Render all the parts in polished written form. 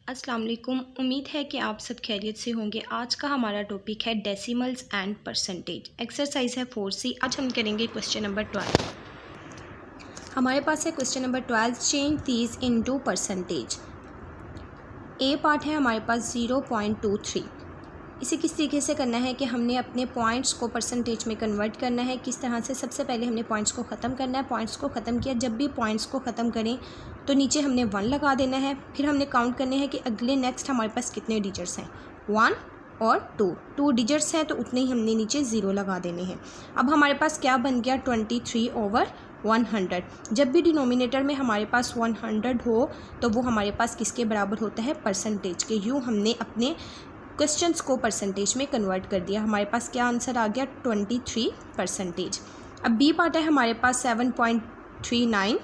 अस्सलाम वालेकुम। उम्मीद है कि आप सब खैरियत से होंगे। आज का हमारा टॉपिक है डेसिमल्स एंड परसेंटेज। एक्सरसाइज है 4C। आज हम करेंगे क्वेश्चन नंबर 12। हमारे पास है question number 12, change these into percentage. A part है हमारे पास 0.23। इसे किस तरीके से करना है कि हमने अपने पॉइंट्स को परसेंटेज में कन्वर्ट करना है। किस तरह से, सबसे पहले हमने पॉइंट्स को ख़त्म करना है। पॉइंट्स को ख़त्म किया, जब भी पॉइंट्स को ख़त्म करें तो नीचे हमने 1 लगा देना है। फिर हमने काउंट करने हैं कि अगले नेक्स्ट हमारे पास कितने डिजिट्स हैं, 1 और 2 डिजिट्स हैं, तो उतने ही हमने नीचे 0 लगा देने हैं। अब हमारे पास क्या बन गया, 23/100। जब भी डिनोमिनेटर में हमारे पास 100 हो तो वो हमारे पास किसके बराबर होता है, परसेंटेज के। यूँ हमने अपने क्वेश्चंस को परसेंटेज में कन्वर्ट कर दिया। हमारे पास क्या आंसर आ गया, 23%। अब बी पार्ट है हमारे पास 7.39।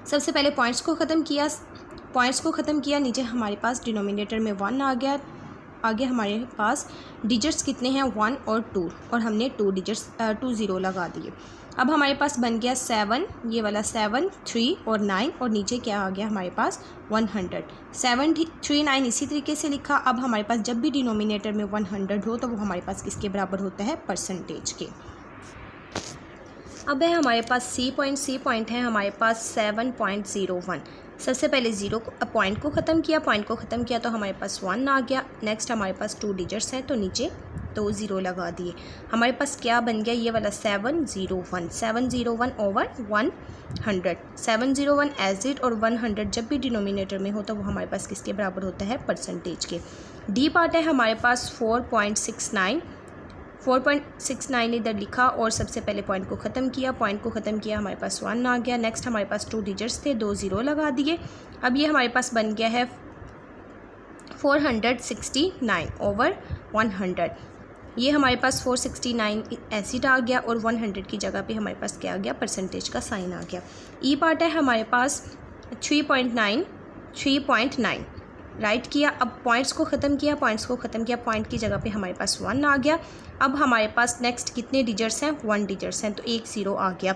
सबसे पहले पॉइंट्स को ख़त्म किया, नीचे हमारे पास डिनोमिनेटर में 1 आ गया। आगे हमारे पास डिजिट्स कितने हैं, 1 और 2, और हमने 2 ज़ीरो लगा दिए। अब हमारे पास बन गया 7, ये वाला 7, 3 और 9, और नीचे क्या आ गया हमारे पास 100। 739 इसी तरीके से लिखा। अब हमारे पास जब भी डिनोमिनेटर में 100 हो तो वो हमारे पास किसके बराबर होता है, परसेंटेज के। अब है हमारे पास सी पॉइंट है हमारे पास 7.01। सबसे पहले पॉइंट को ख़त्म किया तो हमारे पास 1 आ गया। नेक्स्ट हमारे पास 2 डिजिट्स हैं तो नीचे 2 ज़ीरो लगा दिए। हमारे पास क्या बन गया, ये वाला 701/100। 701 एज इट, और 100 जब भी डिनोमिनेटर में हो तो वो हमारे पास किसके बराबर होता है, परसेंटेज के। डी पार्ट है हमारे पास 4.69 इधर लिखा और सबसे पहले पॉइंट को ख़त्म किया हमारे पास 1 आ गया। नेक्स्ट हमारे पास 2 डिजिट्स थे, 2 ज़ीरो लगा दिए। अब ये हमारे पास बन गया है 469/100। ये हमारे पास 469 एसिड आ गया और 100 की जगह पे हमारे पास क्या आ गया, परसेंटेज का साइन आ गया। ई पार्ट है हमारे पास 3.9 राइट किया। अब पॉइंट्स को ख़त्म किया, पॉइंट की जगह पे हमारे पास 1 आ गया। अब हमारे पास नेक्स्ट कितने डिजिट्स हैं, 1 डिजिट्स हैं, तो 1 ज़ीरो आ गया।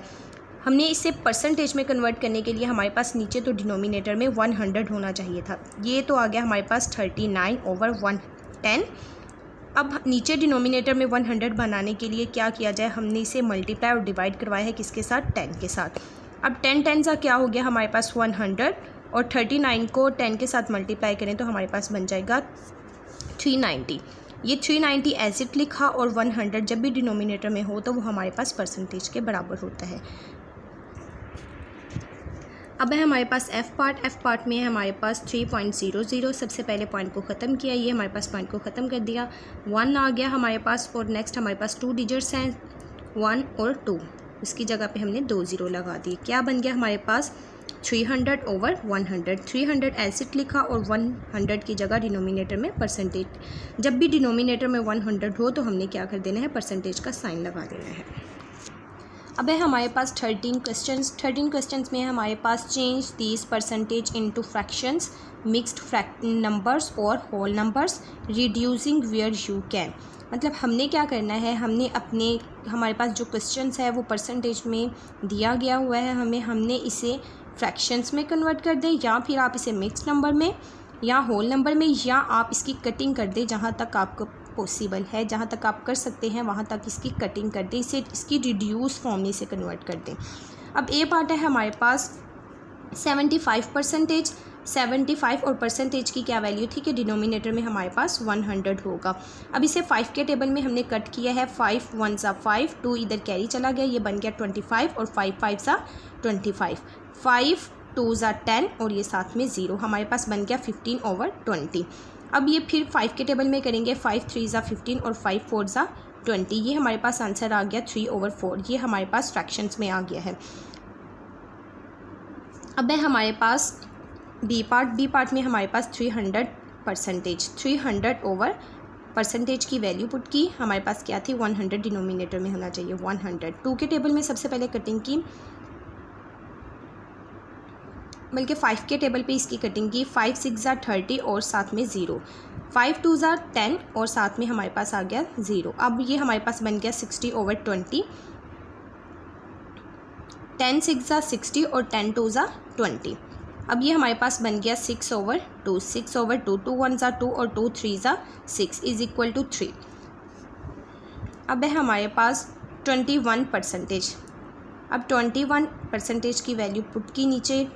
हमने इसे परसेंटेज में कन्वर्ट करने के लिए हमारे पास नीचे तो डिनोमिनेटर में 100 होना चाहिए था, ये तो आ गया हमारे पास 39/110। अब नीचे डिनोमिनेटर में 100 बनाने के लिए क्या किया जाए, हमने इसे मल्टीप्लाई और डिवाइड करवाया है किसके साथ, 10 के साथ। अब 10 10 सा क्या हो गया हमारे पास 100, और 39 को 10 के साथ मल्टीप्लाई करें तो हमारे पास बन जाएगा 390। ये 390 एसिड लिखा, और 100 जब भी डिनोमिनेटर में हो तो वो हमारे पास परसेंटेज के बराबर होता है। अब है हमारे पास एफ़ पार्ट में है हमारे पास 3.00। सबसे पहले पॉइंट को ख़त्म किया, ये हमारे पास पॉइंट को ख़त्म कर दिया, 1 आ गया हमारे पास। और नेक्स्ट हमारे पास 2 डिजिट्स हैं, 1 और 2, इसकी जगह पे हमने 2 ज़ीरो लगा दिए। क्या बन गया हमारे पास 300/100। 300 एसिड लिखा और 100 की जगह डिनोमिनेटर में परसेंटेज, जब भी डिनोमिनेटर में 100 हो तो हमने क्या कर देना है, परसेंटेज का साइन लगा देना है। अब है हमारे पास 13 क्वेश्चंस में है हमारे पास change these percentage into fractions, mixed numbers और whole numbers, reducing where you can. मतलब हमने क्या करना है, हमारे पास जो क्वेश्चंस है वो परसेंटेज में दिया गया हुआ है, हमने इसे फ्रैक्शंस में कन्वर्ट कर दें, या फिर आप इसे मिक्स्ड नंबर में या होल नंबर में, या आप इसकी कटिंग कर दें। जहाँ तक आपको पॉसिबल है, जहाँ तक आप कर सकते हैं वहाँ तक इसकी कटिंग कर दें, इसकी रिड्यूस फॉर्म में इसे कन्वर्ट कर दें। अब ए पार्ट है हमारे पास 75%। 75 और परसेंटेज की क्या वैल्यू थी कि डिनोमिनेटर में हमारे पास 100 होगा। अब इसे 5 के टेबल में हमने कट किया है, 5 1 सा 5, 2 इधर कैरी चला गया, ये बन गया 25, और 5 5 सा 25, 5 2 सा 10, और ये साथ में 0, हमारे पास बन गया 15/20। अब ये फिर 5 के टेबल में करेंगे, 5 3 सा 15 और 5 4 सा 20, ये हमारे पास आंसर आ गया 3/4। ये हमारे पास फ्रैक्शंस में आ गया है। अब है हमारे पास बी पार्ट में हमारे पास 300% की वैल्यू पुट की। हमारे पास क्या थी, 100 डिनोमिनेटर में होना चाहिए, 100। 2 के टेबल में सबसे पहले कटिंग की, बल्कि 5 के टेबल पे इसकी कटिंग की, 5 6 ज़ा 30 और साथ में 0, 5 2 ज़ा 10 और साथ में हमारे पास आ गया 0। अब ये हमारे पास बन गया 60/20, 10 6 ज़ा 60 और 10 2 ज़ा 20। अब ये हमारे पास बन गया 6/2, 6/2, 2 1 ज़ा 2 और 2 3 ज़ा 6 इज़ इक्वल टू 3। अब है हमारे पास 21%। अब 21% की वैल्यू पुट की नीचे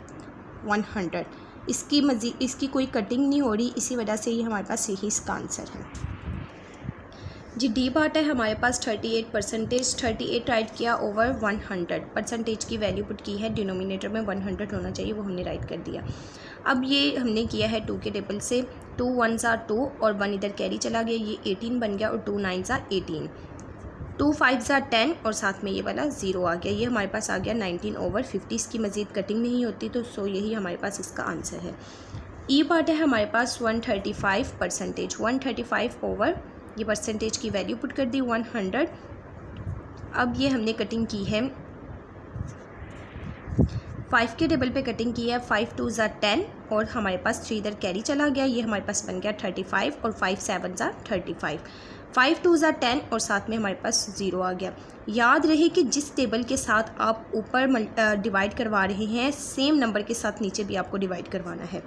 100। इसकी कोई कटिंग नहीं हो रही, इसी वजह से ये हमारे पास यही इसका आंसर है जी। डी पार्ट है हमारे पास 38%, 38 राइट किया ओवर 100, परसेंटेज की वैल्यू पुट की है, डिनोमिनेटर में 100 होना चाहिए, वो हमने राइट कर दिया। अब ये हमने किया है 2 के टेबल से, 2 1 ज़ा 2 और 1 इधर कैरी चला गया, ये 18 बन गया और 2 9 ज़ा 18, 2 5 ज़ा 10 और साथ में ये वाला 0 आ गया, ये हमारे पास आ गया 19/50। इसकी मज़ीद कटिंग नहीं होती, तो सो यही हमारे पास इसका आंसर है। ई पार्ट है हमारे पास 135%, 135 ओवर ये परसेंटेज की वैल्यू पुट कर दी 100। अब ये हमने कटिंग की है 5 के टेबल पे कटिंग की है, 5 2 ज़ा 10 और हमारे पास 3 इधर कैरी चला गया, ये हमारे पास बन गया 35 और 5 7 ज़ा 35, 5 2 ज़ा 10 और साथ में हमारे पास 0 आ गया। याद रहे कि जिस टेबल के साथ आप ऊपर डिवाइड करवा रहे हैं, सेम नंबर के साथ नीचे भी आपको डिवाइड करवाना है।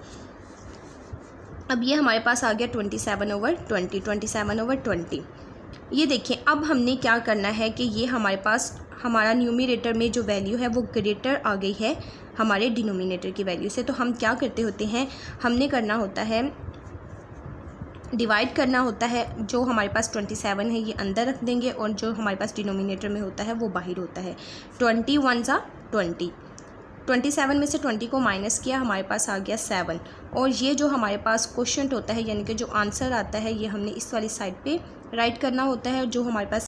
अब ये हमारे पास आ गया 27/20, 27/20। ये देखें, अब हमने क्या करना है कि ये हमारे पास हमारा न्यूमरेटर में जो वैल्यू है वो ग्रेटर आ गई है हमारे डिनोमिनेटर की वैल्यू से। तो हम क्या करते होते हैं, हमने करना होता है डिवाइड करना होता है, जो हमारे पास 27 है ये अंदर रख देंगे और जो हमारे पास डिनोमिनेटर में होता है वो बाहर होता है। 20 1 ज़ा 20, 27 में से 20 को माइनस किया, हमारे पास आ गया 7 और ये जो हमारे पास क्वोशंट होता है यानी कि जो आंसर आता है ये हमने इस वाली साइड पे राइट करना होता है, जो हमारे पास